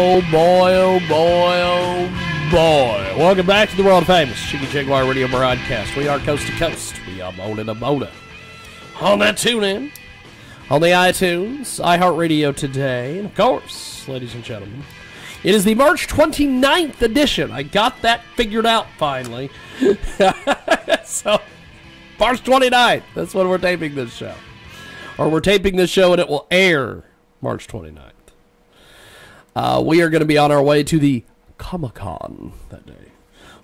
Oh boy, oh boy, oh boy. Welcome back to the world famous Jiggy Jaguar radio broadcast. We are coast to coast. We are motor to motor. On that TuneIn, on the iTunes, iHeartRadio today, and of course, ladies and gentlemen, it is the March 29th edition. I got that figured out finally. So, March 29th, that's when we're taping this show. Or we're taping this show and it will air March 29th. We are going to be on our way to the Comic-Con that day.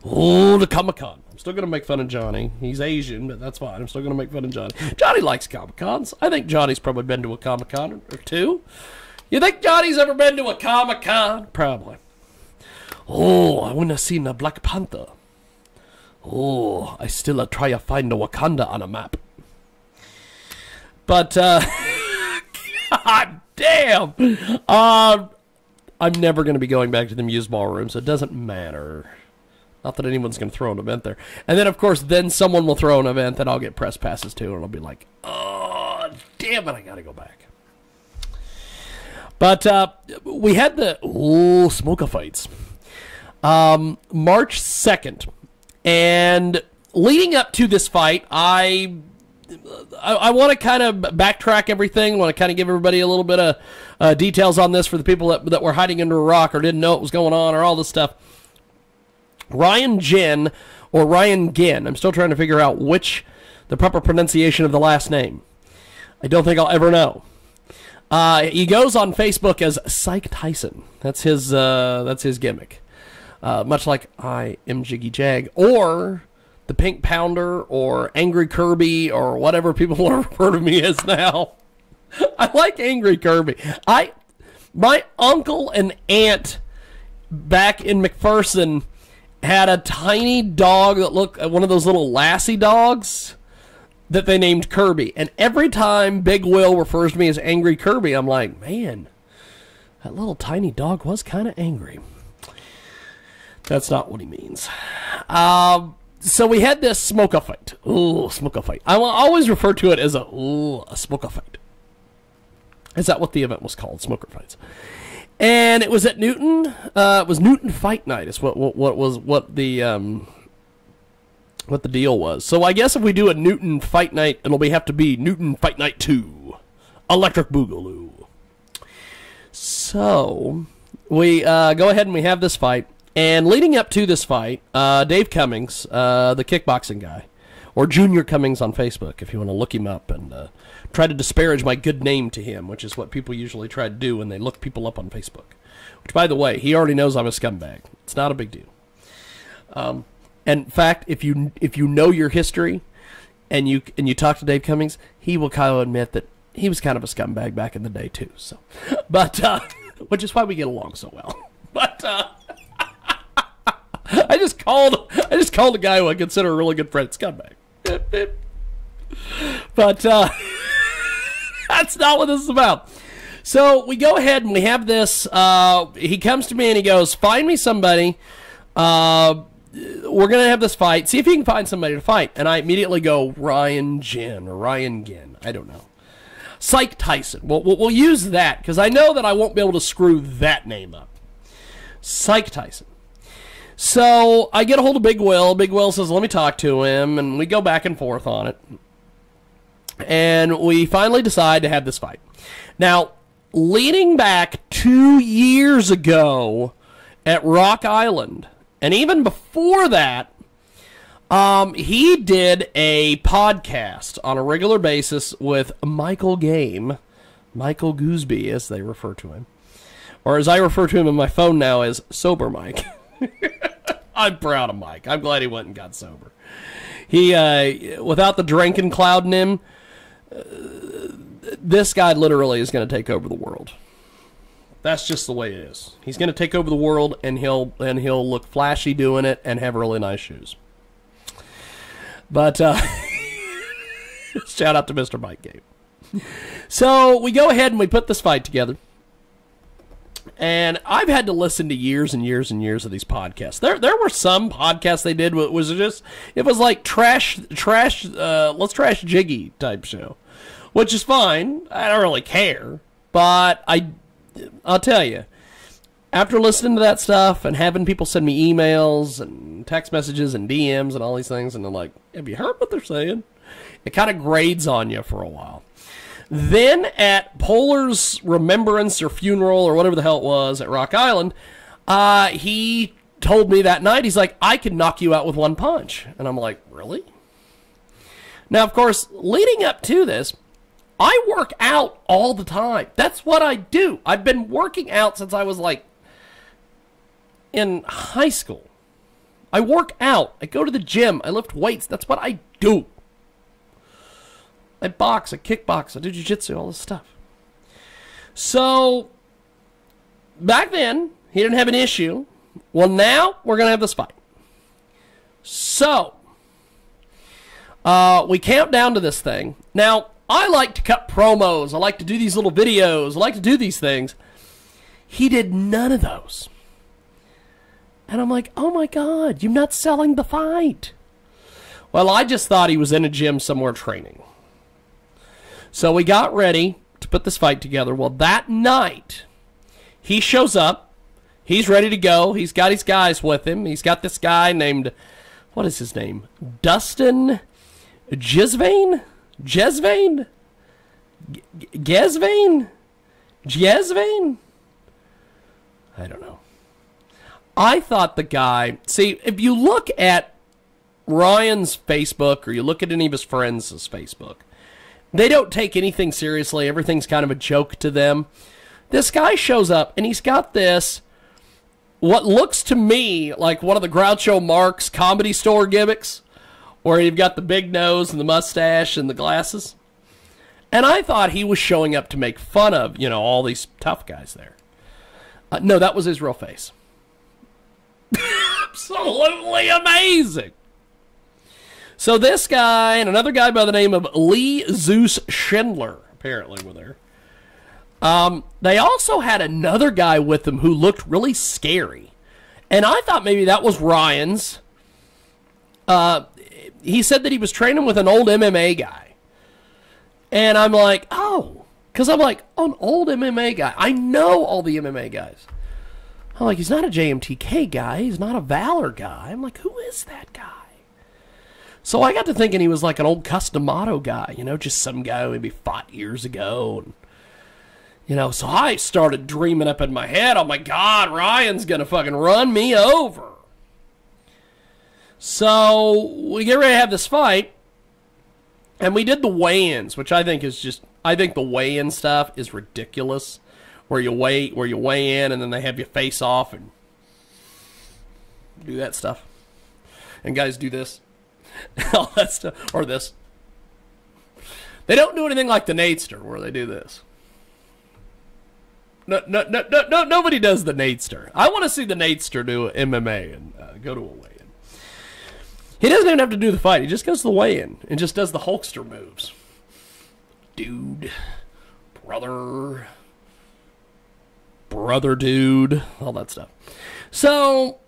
Oh, the Comic-Con. I'm still going to make fun of Johnny. He's Asian, but that's fine. I'm still going to make fun of Johnny. Johnny likes Comic-Cons. I think Johnny's probably been to a Comic-Con or two. You think Johnny's ever been to a Comic-Con? Probably. Oh, I want to see the Black Panther. Oh, I still try to find the Wakanda on a map. But, God damn! I'm never going to be going back to the Muse Ballroom, so it doesn't matter. Not that anyone's going to throw an event there. And then, of course, then someone will throw an event that I'll get press passes to, and I'll be like, oh, damn it, I got to go back. But we had the smoker fights. March 2nd. And leading up to this fight, I want to kind of backtrack everything. I want to kind of give everybody a little bit of details on this for the people that were hiding under a rock or didn't know what was going on or all this stuff. Ryan Ginn, or Ryan Ginn, I'm still trying to figure out the proper pronunciation of the last name. I don't think I'll ever know. He goes on Facebook as Psych Tyson. That's his gimmick. Much like I am Jiggy Jag, or the Pink Pounder, or Angry Kirby, or whatever people want to refer to me as now. I like Angry Kirby. My uncle and aunt back in McPherson had a tiny dog that looked one of those little lassie dogs that they named Kirby. And every time Big Will refers to me as Angry Kirby, I'm like, man, that little tiny dog was kind of angry. That's not what he means. So we had this smoker fight. Ooh, smoker fight. I will always refer to it as a smoker fight. Is that what the event was called? Smoker fights. And it was at Newton. It was Newton Fight Night. Is what the deal was. So I guess if we do a Newton Fight Night, it'll have to be Newton Fight Night 2, Electric Boogaloo. So we go ahead and we have this fight. And leading up to this fight, Dave Cummings, the kickboxing guy, or Junior Cummings on Facebook, if you want to look him up and try to disparage my good name to him, which is what people usually try to do when they look people up on Facebook. Which, by the way, he already knows I'm a scumbag. It's not a big deal. And in fact, if you know your history and you talk to Dave Cummings, he will kind of admit that he was kind of a scumbag back in the day too. So, but which is why we get along so well. But I just called a guy who I consider a really good friend scumbag. But that's not what this is about. So we go ahead and we have this. He comes to me and he goes, find me somebody. We're going to have this fight. See if you can find somebody to fight. And I immediately go, Ryan Ginn or Ryan Ginn. I don't know. Psych Tyson. We'll use that because I know that I won't be able to screw that name up. Psych Tyson. So I get a hold of Big Will. Big Will says, let me talk to him. And we go back and forth on it. And we finally decide to have this fight. Now, leading back 2 years ago at Rock Island, and even before that, he did a podcast on a regular basis with Michael Game, Michael Gooseby, as they refer to him. Or as I refer to him on my phone now as Sober Mike. I'm proud of Mike. I'm glad he went and got sober. He, without the drinking clouding him, this guy literally is going to take over the world. That's just the way it is. He's going to take over the world, and he'll look flashy doing it and have really nice shoes. But shout out to Mr. Mike Game. So we go ahead and we put this fight together. And I've had to listen to years and years and years of these podcasts. There were some podcasts they did it was like trash let's trash Jiggy type show, which is fine. I don't really care, but I'll tell you, after listening to that stuff and having people send me emails and text messages and DMs and all these things, and they're like, have you heard what they're saying? It kind of grades on you for a while. Then at Polar's remembrance or funeral or whatever the hell it was at Rock Island, he told me that night, he's like, I could knock you out with one punch. And I'm like, really? Now, of course, leading up to this, I work out all the time. That's what I do. I've been working out since I was like in high school. I work out. I go to the gym. I lift weights. That's what I do. I box. I kickbox. I do jiu-jitsu. All this stuff. So, back then, he didn't have an issue. Well, now, we're going to have this fight. So, we count down to this thing. Now, I like to cut promos. I like to do these little videos. I like to do these things. He did none of those. And I'm like, oh my God, you're not selling the fight. Well, I just thought he was in a gym somewhere training. So we got ready to put this fight together. Well, that night, he shows up. He's ready to go. He's got his guys with him. He's got this guy named, what is his name? Dustin Jesvane? Jesvane? Gesvane? Jesvane? I don't know. I thought the guy... See, if you look at Ryan's Facebook or you look at any of his friends' Facebook, they don't take anything seriously. Everything's kind of a joke to them. This guy shows up, and he's got this, what looks to me like one of the Groucho Marx Comedy Store gimmicks, where you've got the big nose and the mustache and the glasses. And I thought he was showing up to make fun of, you know, all these tough guys there. No, that was his real face. Absolutely amazing. So this guy and another guy by the name of Lee Zeus Schindler apparently were there. They also had another guy with them who looked really scary. And I thought maybe that was Ryan's. He said that he was training with an old MMA guy. And I'm like, oh. Because I'm like, oh, an old MMA guy. I know all the MMA guys. I'm like, he's not a JMTK guy. He's not a Valor guy. I'm like, who is that guy? So I got to thinking he was like an old Customato guy, you know, just some guy who maybe fought years ago. And, you know, so I started dreaming up in my head, oh my God, Ryan's going to fucking run me over. So we get ready to have this fight. And we did the weigh-ins, which I think is just, I think the weigh-in stuff is ridiculous. Where you weigh in and then they have you face off and do that stuff. And guys do this. All that stuff. Or this. They don't do anything like the Nadester where they do this. No, nobody does the Nadester. I want to see the Nadester do MMA and go to a weigh-in. He doesn't even have to do the fight. He just goes to the weigh-in and just does the Hulkster moves. Dude. Brother, dude, all that stuff. So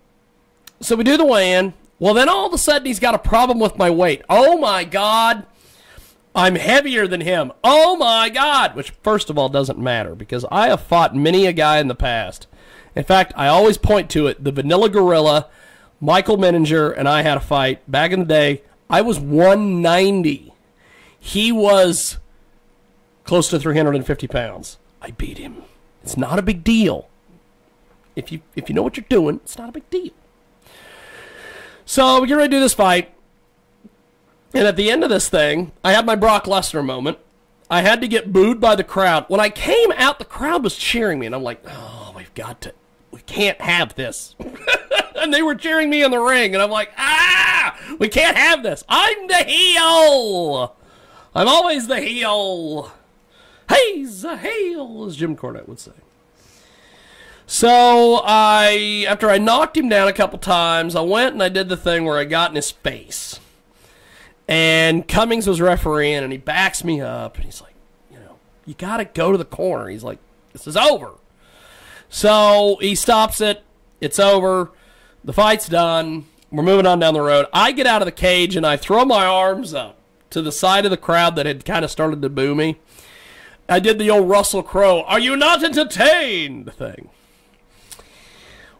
we do the weigh-in. Well, then all of a sudden he's got a problem with my weight. Oh my God, I'm heavier than him. Oh my God, which first of all doesn't matter because I have fought many a guy in the past. In fact, I always point to it. The Vanilla Gorilla, Michael Menninger, and I had a fight back in the day. I was 190. He was close to 350 pounds. I beat him. It's not a big deal. If you know what you're doing, it's not a big deal. So we get ready to do this fight. And at the end of this thing, I had my Brock Lesnar moment. I had to get booed by the crowd. When I came out, the crowd was cheering me. And I'm like, oh, we can't have this. And they were cheering me in the ring. And I'm like, we can't have this. I'm the heel. I'm always the heel. He's a heel, as Jim Cornette would say. So, after I knocked him down a couple times, I went and I did the thing where I got in his face. And Cummings was refereeing, and he backs me up, and he's like, you know, you got to go to the corner. He's like, this is over. So, he stops it. It's over. The fight's done. We're moving on down the road. I get out of the cage, and I throw my arms up to the side of the crowd that had kind of started to boo me. I did the old Russell Crowe, are you not entertained thing.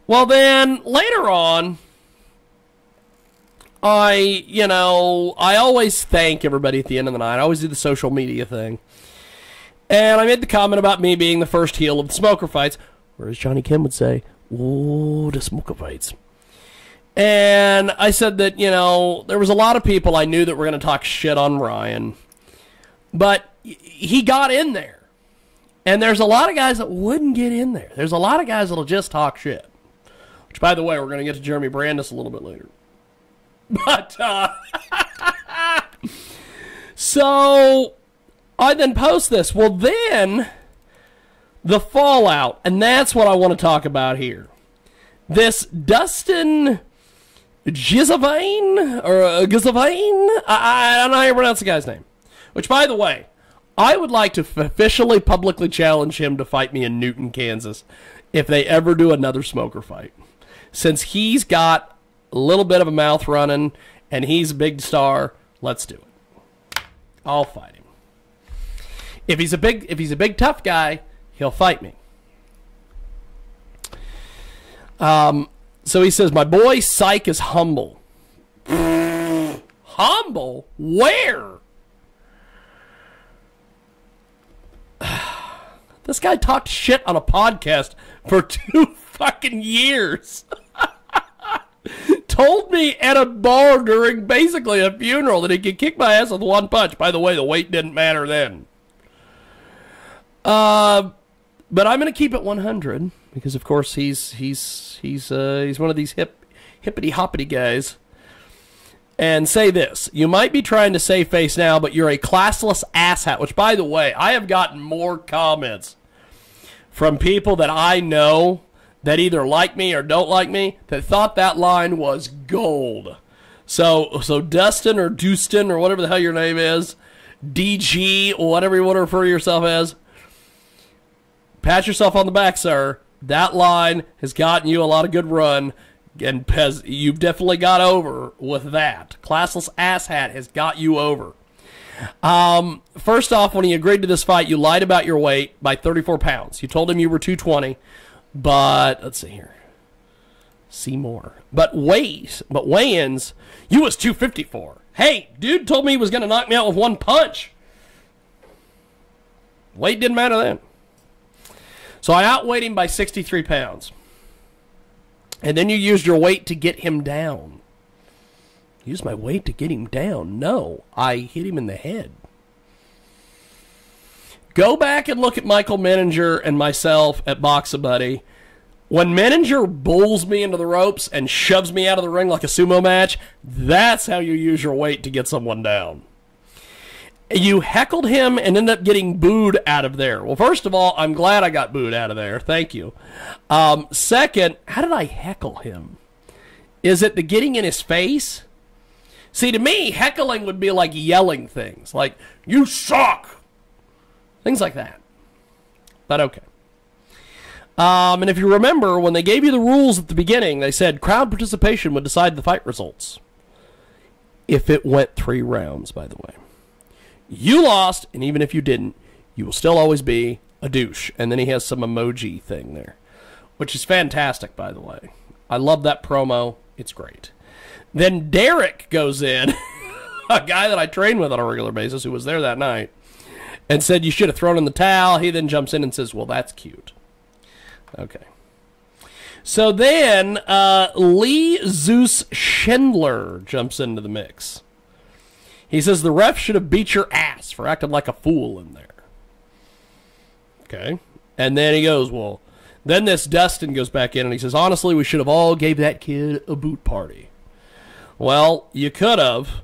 Well, then later on, I always thank everybody at the end of the night. I always do the social media thing. And I made the comment about me being the first heel of the smoker fights, or as Johnny Kim would say, ooh, the smoker fights. And I said that, there was a lot of people I knew that were going to talk shit on Ryan. But he got in there. And there's a lot of guys that wouldn't get in there. There's a lot of guys that'll just talk shit. Which, by the way, we're going to get to Jeremy Brandis a little bit later. But, so I then post this. Well, then the fallout, and that's what I want to talk about here. This Dustin Gizavane, or Gizavane, I don't know how you pronounce the guy's name. Which, by the way, I would like to officially publicly challenge him to fight me in Newton, Kansas, if they ever do another smoker fight. Since he's got a little bit of a mouth running, and he's a big star, let's do it. I'll fight him. If he's a big tough guy, he'll fight me. So he says, my boy Psych is humble. Humble? Where? This guy talked shit on a podcast for 2 fucking years. Told me at a bar during basically a funeral that he could kick my ass with one punch. By the way, the weight didn't matter then. But I'm going to keep it 100 because, of course, he's one of these hippity hoppity guys. And say this: you might be trying to save face now, but you're a classless asshat. Which, by the way, I have gotten more comments from people that I know that either like me or don't like me that thought that line was gold. So Dustin or Dustin or whatever the hell your name is, DG or whatever you want to refer to yourself as, pat yourself on the back, sir. That line has gotten you a lot of good run, and Pez, you've definitely got over with that. Classless asshat has got you over. First off, when he agreed to this fight, you lied about your weight by 34 pounds. You told him you were 220, but let's see here. See more. But weigh-ins, you was 254. Hey, dude told me he was going to knock me out with one punch. Weight didn't matter then. So I outweighed him by 63 pounds. And then you used your weight to get him down. Use my weight to get him down? No, I hit him in the head. Go back and look at Michael Menninger and myself at Box-A-Buddy. When Menninger bulls me into the ropes and shoves me out of the ring like a sumo match, that's how you use your weight to get someone down. You heckled him and ended up getting booed out of there. Well, first of all, I'm glad I got booed out of there. Thank you. Second, how did I heckle him? Is it the getting in his face? See, to me, heckling would be like yelling things. Like, you suck! Things like that. But okay. And if you remember, when they gave you the rules at the beginning, they said crowd participation would decide the fight results. If it went 3 rounds, by the way. You lost, and even if you didn't, you will still always be a douche. And then he has some emoji thing there, which is fantastic, by the way. I love that promo. It's great. Then Derek goes in, a guy that I train with on a regular basis who was there that night, and said you should have thrown in the towel. He then jumps in and says, well, that's cute. Okay. So then Lee Zeus Schindler jumps into the mix. He says the ref should have beat your ass for acting like a fool in there. Okay. And then he goes, well, then this Dustin goes back in and he says, honestly, we should have all gave that kid a boot party. Well, you could have.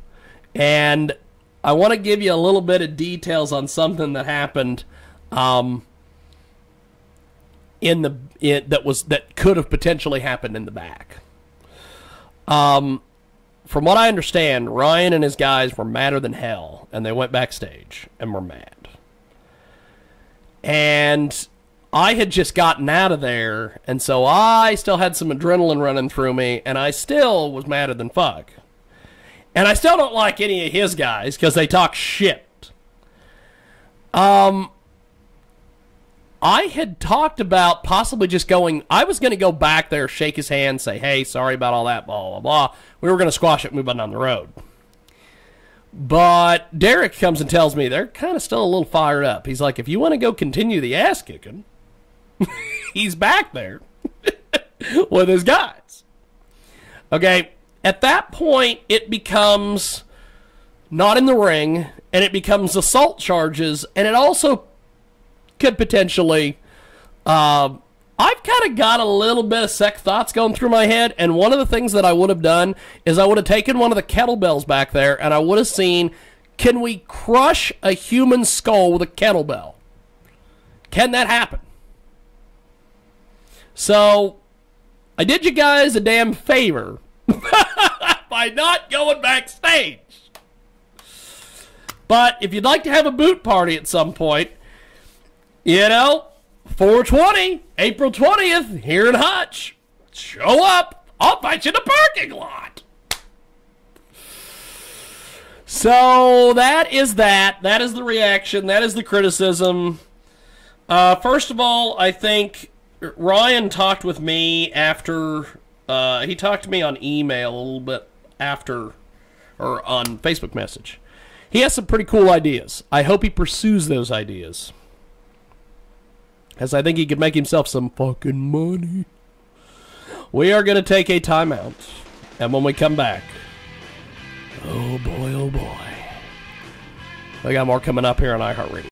And I want to give you a little bit of details on something that happened that could have potentially happened in the back. From what I understand, Ryan and his guys were madder than hell, and they went backstage and were mad. And I had just gotten out of there, and so I still had some adrenaline running through me, and I still was madder than fuck. And I still don't like any of his guys, because they talk shit. I had talked about possibly just going. I was going to go back there, shake his hand, say, "Hey, sorry about all that, blah blah blah." We were going to squash it, and move on down the road. But Derek comes and tells me they're kind of still a little fired up. He's like, "If you want to go continue the ass kicking," he's back there with his guys. Okay, at that point, it becomes not in the ring, and it becomes assault charges, and it also could potentially... I've kind of got a little bit of second thoughts going through my head, and one of the things that I would have done is I would have taken one of the kettlebells back there, and I would have seen, can we crush a human skull with a kettlebell? Can that happen? So, I did you guys a damn favor by not going backstage. But if you'd like to have a boot party at some point, you know, 420, April 20th, here in Hutch. Show up. I'll fight you in the parking lot. So that is that. That is the reaction. That is the criticism. First of all, I think Ryan talked with me after... he talked to me on email a little bit after, or on Facebook message. He has some pretty cool ideas. I hope he pursues those ideas, as I think he could make himself some fucking money. We are going to take a timeout, and when we come back, oh boy, we got more coming up here on iHeartRadio.